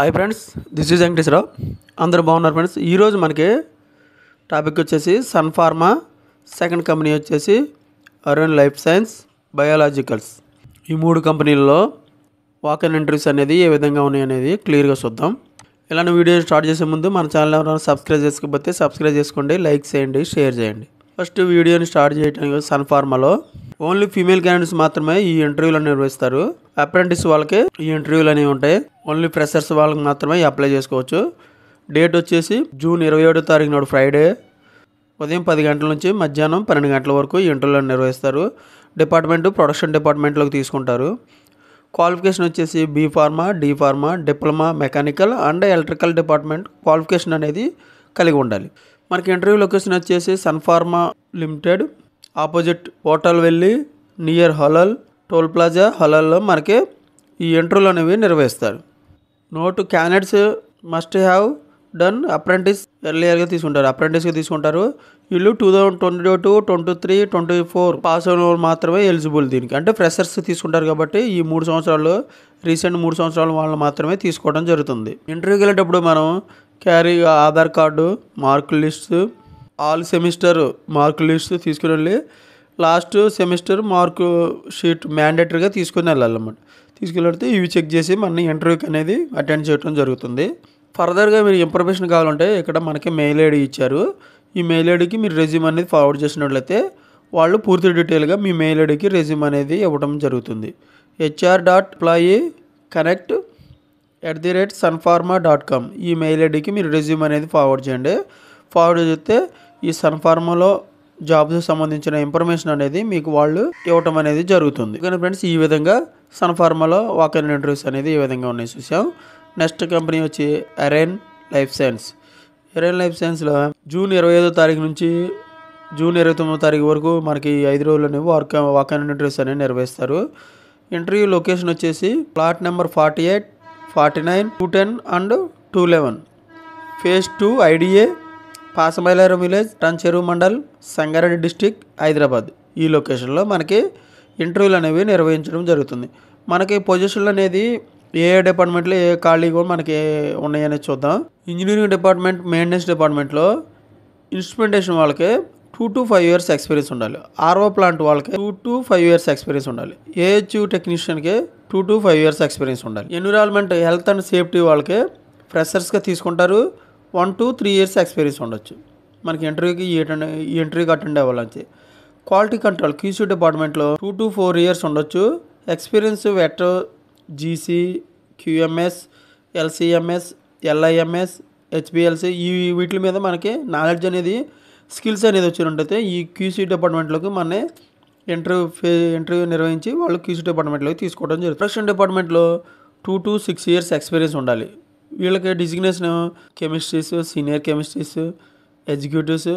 Hi friends, this is Venkateswararao. అందరూ బాగున్నారు friends. ఈరోజు మనకి టాపిక్ వచ్చేసి సన్ ఫార్మా, సెకండ్ కంపెనీ వచ్చేసి అరుణ్ లైఫ్ సైన్స్ బయోలాజికల్స్. ఈ మూడు కంపెనీల్లో వాక్-ఇన్ ఇంటర్వ్యూస్ అనేది ఏ విధంగా ఉన్నాయి అనేది క్లియర్గా చూద్దాం. ఇలాంటి వీడియో స్టార్ట్ చేసే ముందు మన ఛానల్ ఎవరైనా సబ్స్క్రైబ్ చేసుకోకపోతే సబ్స్క్రైబ్ చేసుకోండి, లైక్ చేయండి, షేర్ చేయండి. ఫస్ట్ వీడియోని స్టార్ట్ చేయడానికి సన్ ఫార్మాలో ఓన్లీ ఫీమేల్ క్యాండిడేట్స్ మాత్రమే ఈ ఇంటర్వ్యూలు నిర్వహిస్తారు. అప్రెంటిస్ వాళ్ళకి ఈ ఇంటర్వ్యూలు అనేవి ఉంటాయి. ఓన్లీ ఫ్రెషర్స్ వాళ్ళకి మాత్రమే అప్లై చేసుకోవచ్చు. డేట్ వచ్చేసి జూన్ 27వ తారీఖు నాడు ఫ్రైడే ఉదయం 10 గంటల నుంచి మధ్యాహ్నం 12 గంటల వరకు ఈ ఇంటర్వ్యూలను నిర్వహిస్తారు. డిపార్ట్మెంట్ ప్రొడక్షన్ డిపార్ట్మెంట్లోకి తీసుకుంటారు. క్వాలిఫికేషన్ వచ్చేసి B pharma, D pharma, diploma mechanical and electrical department qualification అనేది కలిగి ఉండాలి. మనకి ఇంటర్వ్యూ లొకేషన్ వచ్చేసి sun pharma limited opposite hotel వెళ్ళి నియర్ హలాల్ టోల్ ప్లాజా హలాల్లో మనకి ఈ ఇంటర్వ్యూలు అనేవి నిర్వహిస్తారు. Note candidates must have done apprentice ఎర్లియర్గా తీసుకుంటారు, అప్రెంటిస్గా తీసుకుంటారు. వీళ్ళు 2022, 23, 24 పాస్ అయిన వాళ్ళు మాత్రమే ఎలిజిబుల్ దీనికి. అంటే ఫ్రెషర్స్ తీసుకుంటారు కాబట్టి ఈ 3 సంవత్సరాలు రీసెంట్ 3 సంవత్సరాల వాళ్ళు మాత్రమే తీసుకోవడం జరుగుతుంది. ఇంటర్వ్యూకి వెళ్ళేటప్పుడు మనం carry Aadhaar card, mark list, all semester mark list తీసుకుని వెళ్ళి లాస్ట్ సెమిస్టర్ మార్క్ షీట్ మ్యాండేటరీగా తీసుకుని వెళ్ళాలన్నమాట. తీసుకెళ్తే ఇవి చెక్ చేసి మన ఇంటర్వ్యూకి అనేది అటెండ్ చేయడం జరుగుతుంది. ఫర్దర్గా మీరు ఇన్ఫర్మేషన్ కావాలంటే ఇక్కడ మనకి మెయిల్ ఐడి ఇచ్చారు. ఈ మెయిల్ ఐడికి మీరు రెజ్యూమ్ అనేది ఫార్వర్డ్ చేసినట్లయితే వాళ్ళు పూర్తి డీటెయిల్గా మీ మెయిల్ ఐడికి రెజ్యూమ్ అనేది ఇవ్వడం జరుగుతుంది. hr.connect@sunpharma.com ఈ మెయిల్ ఐడికి మీరు రెజ్యూమ్ అనేది ఫార్వర్డ్ చేయండి. ఫార్వర్డ్ చేస్తే ఈ సన్ ఫార్మాలో జాబ్స్ సంబంధించిన ఇన్ఫర్మేషన్ అనేది మీకు వాళ్ళు ఇవ్వటం అనేది జరుగుతుంది. కానీ ఫ్రెండ్స్ ఈ విధంగా సన్ ఫార్మాలో వాక్-ఇన్ ఇంటర్వ్యూస్ అనేది ఈ విధంగా ఉన్నాయి చూసాం. నెక్స్ట్ కంపెనీ వచ్చి Arun life science. Arun life సైన్స్లో జూన్ 25వ తారీఖు నుంచి జూన్ 29వ తారీఖు వరకు మనకి 5 రోజులు అనేవి వాక్-ఇన్ ఇంటర్వ్యూస్ అనేవి నిర్వహిస్తారు. ఇంటర్వ్యూ లొకేషన్ వచ్చేసి plot number 48, 49, 210 and 211 phase 2 IDA Pashamylaram village, Tancheru mandal, Sangareddy district, Hyderabad. ఈ లొకేషన్లో మనకి ఇంటర్వ్యూలు అనేవి నిర్వహించడం జరుగుతుంది. మనకి పొజిషన్లు అనేది ఏ డిపార్ట్మెంట్లో ఏ ఖాళీగా మనకి ఉన్నాయనేది చూద్దాం. ఇంజనీరింగ్ డిపార్ట్మెంట్, మెయింటెనెన్స్ డిపార్ట్మెంట్లో ఇన్స్ట్రుమెంటేషన్ వాళ్ళకి 2 to 5 years ఎక్స్పీరియన్స్ ఉండాలి. ఆర్ఓ ప్లాంట్ వాళ్ళకి 2 to 5 years ఎక్స్పీరియన్స్ ఉండాలి. ఏహెచ్యూ టెక్నీషియన్కి 2 to 5 years ఎక్స్పీరియన్స్ ఉండాలి. ఎన్విరాన్మెంట్, హెల్త్ అండ్ సేఫ్టీ వాళ్ళకి ఫ్రెషర్స్గా తీసుకుంటారు. 1 to 3 years ఎక్స్పీరియన్స్ ఉండొచ్చు. మనకి ఇంటర్వ్యూకి ఈ ఇంటర్వ్యూకి అటెండ్ అవ్వాలని. క్వాలిటీ కంట్రోల్ క్యూసీ డిపార్ట్మెంట్లో 2 to 4 years ఉండొచ్చు. ఎక్స్పీరియన్స్ వెట్, జీసీ, క్యూఎంఎస్, ఎల్సిఎంఎస్, ఎల్ఐఎంఎస్, హెచ్బిఎల్సి ఈ వీటి మీద మనకి నాలెడ్జ్ అనేది స్కిల్స్ అనేది వచ్చినట్టయితే ఈ క్యూసీ డిపార్ట్మెంట్లోకి మన ఇంటర్వ్యూ నిర్వహించి వాళ్ళు క్యూసీ డిపార్ట్మెంట్లోకి తీసుకోవడం జరుగుతుంది. ప్రొడక్షన్ డిపార్ట్మెంట్లో 2 to 6 years ఎక్స్పీరియన్స్ ఉండాలి. వీళ్ళకి designation chemistries, senior chemistries, executives,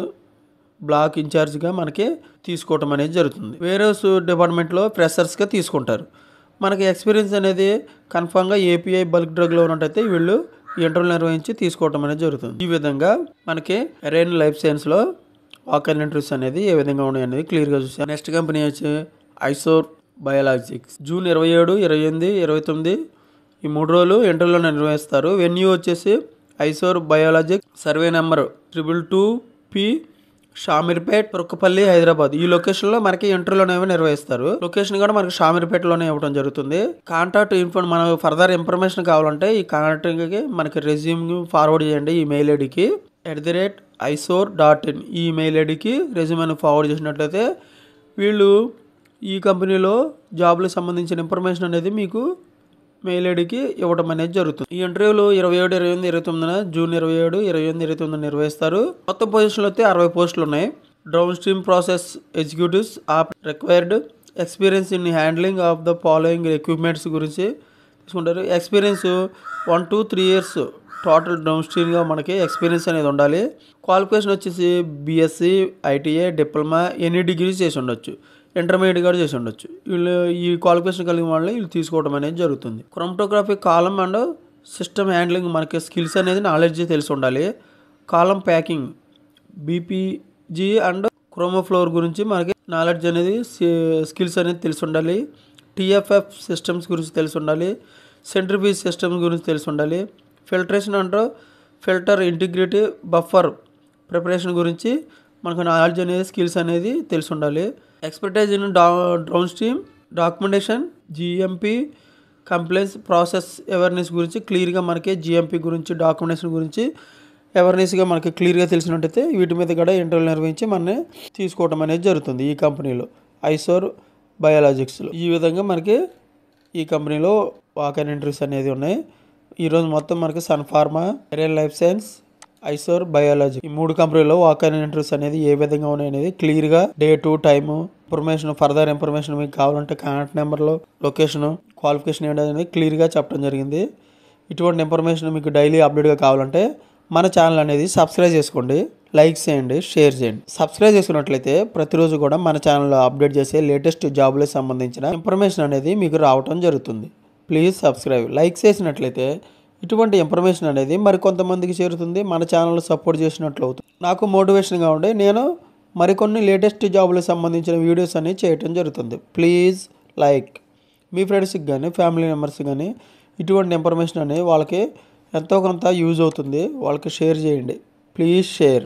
block ఇన్ఛార్జ్గా మనకి తీసుకోవటం అనేది జరుగుతుంది. వేరే డిపార్ట్మెంట్లో ఫ్రెషర్స్గా తీసుకుంటారు. మనకి ఎక్స్పీరియన్స్ అనేది కన్ఫామ్గా ఏపీఐ బల్క్ డ్రగ్లో ఉన్నట్టయితే వీళ్ళు ఇంటర్వ్యూ నిర్వహించి తీసుకోవటం అనేది జరుగుతుంది. ఈ విధంగా మనకి అరుణ్ లైఫ్ సైన్స్లో వాక్-ఇన్ ఇంటర్వ్యూస్ అనేది ఏ విధంగా ఉన్నాయి అనేది క్లియర్గా చూసాం. నెక్స్ట్ కంపెనీ వచ్చి ఐసోర్ బయోలాజిక్స్. జూన్ 27, 28, 29 ఈ 3 రోజులు ఇంటర్వ్యూలో నిర్వహిస్తారు. వెన్యూ వచ్చేసి ఐసోర్ biologics, survey number 222P, Shamirpet, Turkapally, Hyderabad. ఈ లొకేషన్లో మనకి ఇంటర్వ్యూలు అనేవి నిర్వహిస్తారు. లొకేషన్ కూడా మనకి షామీర్పేటలోనే ఇవ్వడం జరుగుతుంది. కాంటాక్ట్ మనకు ఫర్దర్ ఇన్ఫర్మేషన్ కావాలంటే ఈ కాంటాక్ట్కి మనకి రెజ్యూమ్ ఫార్వర్డ్ చేయండి ఈ మెయిల్ ఐడికి @isor.in ఈ మెయిల్ ఐడికి రెజ్యూమ్ అని ఫార్వర్డ్ చేసినట్లయితే వీళ్ళు ఈ కంపెనీలో జాబ్లకు సంబంధించిన ఇన్ఫర్మేషన్ అనేది మీకు మెయిల్ ఐడికి ఇవ్వడం అనేది జరుగుతుంది. ఈ ఇంటర్వ్యూలు 27, 28, 29 జూన్ 27, 28, 29 నిర్వహిస్తారు. మొత్తం పొజిషన్లు అయితే 60 పోస్టులు ఉన్నాయి. Down stream process executives of required experience in handling of the following equipments గురించి తీసుకుంటారు. Experience 1 to 3 years total down స్ట్రీమ్గా మనకి ఎక్స్పీరియన్స్ అనేది ఉండాలి. క్వాలిఫికేషన్ వచ్చేసి BSc, ITI, diploma, any degrees చేసి ఉండొచ్చు, ఇంటర్మీడియట్ కూడా చేసి ఉండొచ్చు. వీళ్ళు ఈ క్వాలిఫికేషన్ కలిగిన వాళ్ళు వీళ్ళు తీసుకోవడం అనేది జరుగుతుంది. Chromatography, column and system handling మనకి స్కిల్స్ అనేది నాలెడ్జ్ తెలిసి ఉండాలి. కాలం ప్యాకింగ్, బీపీజీ అండ్ క్రోమోఫ్లోర్ గురించి మనకి నాలెడ్జ్ అనేది స్కిల్స్ అనేది తెలిసి ఉండాలి. టీఎఫ్ఎఫ్ సిస్టమ్స్ గురించి తెలిసి ఉండాలి. సెంట్రిఫ్యూజ్ సిస్టమ్స్ గురించి తెలిసి ఉండాలి. Filtration and filter integrity buffer preparation గురించి మనకు నాలెడ్జ్ అనేది స్కిల్స్ అనేది తెలిసి ఉండాలి. Expertise in down stream documentation GMP complaints process awareness గురించి క్లియర్గా మనకి జిఎంపి గురించి డాక్యుమెంటేషన్ గురించి అవేర్నెస్గా మనకి క్లియర్గా తెలిసినట్టయితే వీటి మీద కూడా ఇంటర్వ్యూ నిర్వహించి మనని తీసుకోవడం అనేది జరుగుతుంది ఈ కంపెనీలో ఐసోర్ బయాలజిక్స్లో. ఈ విధంగా మనకి ఈ కంపెనీలో వాక్ అండ్ ఇంటర్వ్యూస్ అనేది ఉన్నాయి. ఈరోజు మొత్తం మనకి sun pharma, aerial life science, ఐసోర్ బయాలజీ ఈ 3 కంపెనీలో వాక్ అండ్ ఇంటర్వ్యూస్ అనేది ఏ విధంగా ఉన్నాయి అనేది క్లియర్గా date time information further information మీకు కావాలంటే కాంటాక్ట్ నెంబర్లో లొకేషను క్వాలిఫికేషన్ ఏంటి అనేది క్లియర్గా చెప్పడం జరిగింది. ఇటువంటి ఇన్ఫర్మేషన్ మీకు డైలీ అప్డేట్గా కావాలంటే మన ఛానల్ అనేది సబ్స్క్రైబ్ చేసుకోండి, లైక్ చేయండి, షేర్ చేయండి. సబ్స్క్రైబ్ చేసుకున్నట్లయితే ప్రతిరోజు కూడా మన ఛానల్లో అప్డేట్ చేసే లేటెస్ట్ జాబ్లకు సంబంధించిన ఇన్ఫర్మేషన్ అనేది మీకు రావడం జరుగుతుంది. Please subscribe. లైక్ చేసినట్లయితే ఇటువంటి ఇన్ఫర్మేషన్ అనేది మరికొంతమందికి చేరుతుంది, మన ఛానల్ సపోర్ట్ చేసినట్లు అవుతుంది. నాకు మోటివేషన్గా ఉండి నేను మరికొన్ని లేటెస్ట్ జాబులకు సంబంధించిన వీడియోస్ అనేవి చేయటం జరుగుతుంది. Please like. మీ ఫ్రెండ్స్కి కానీ ఫ్యామిలీ మెంబర్స్కి కానీ ఇటువంటి ఇన్ఫర్మేషన్ అనేది వాళ్ళకి ఎంతో కొంత యూజ్ అవుతుంది, వాళ్ళకి షేర్ చేయండి. Please share.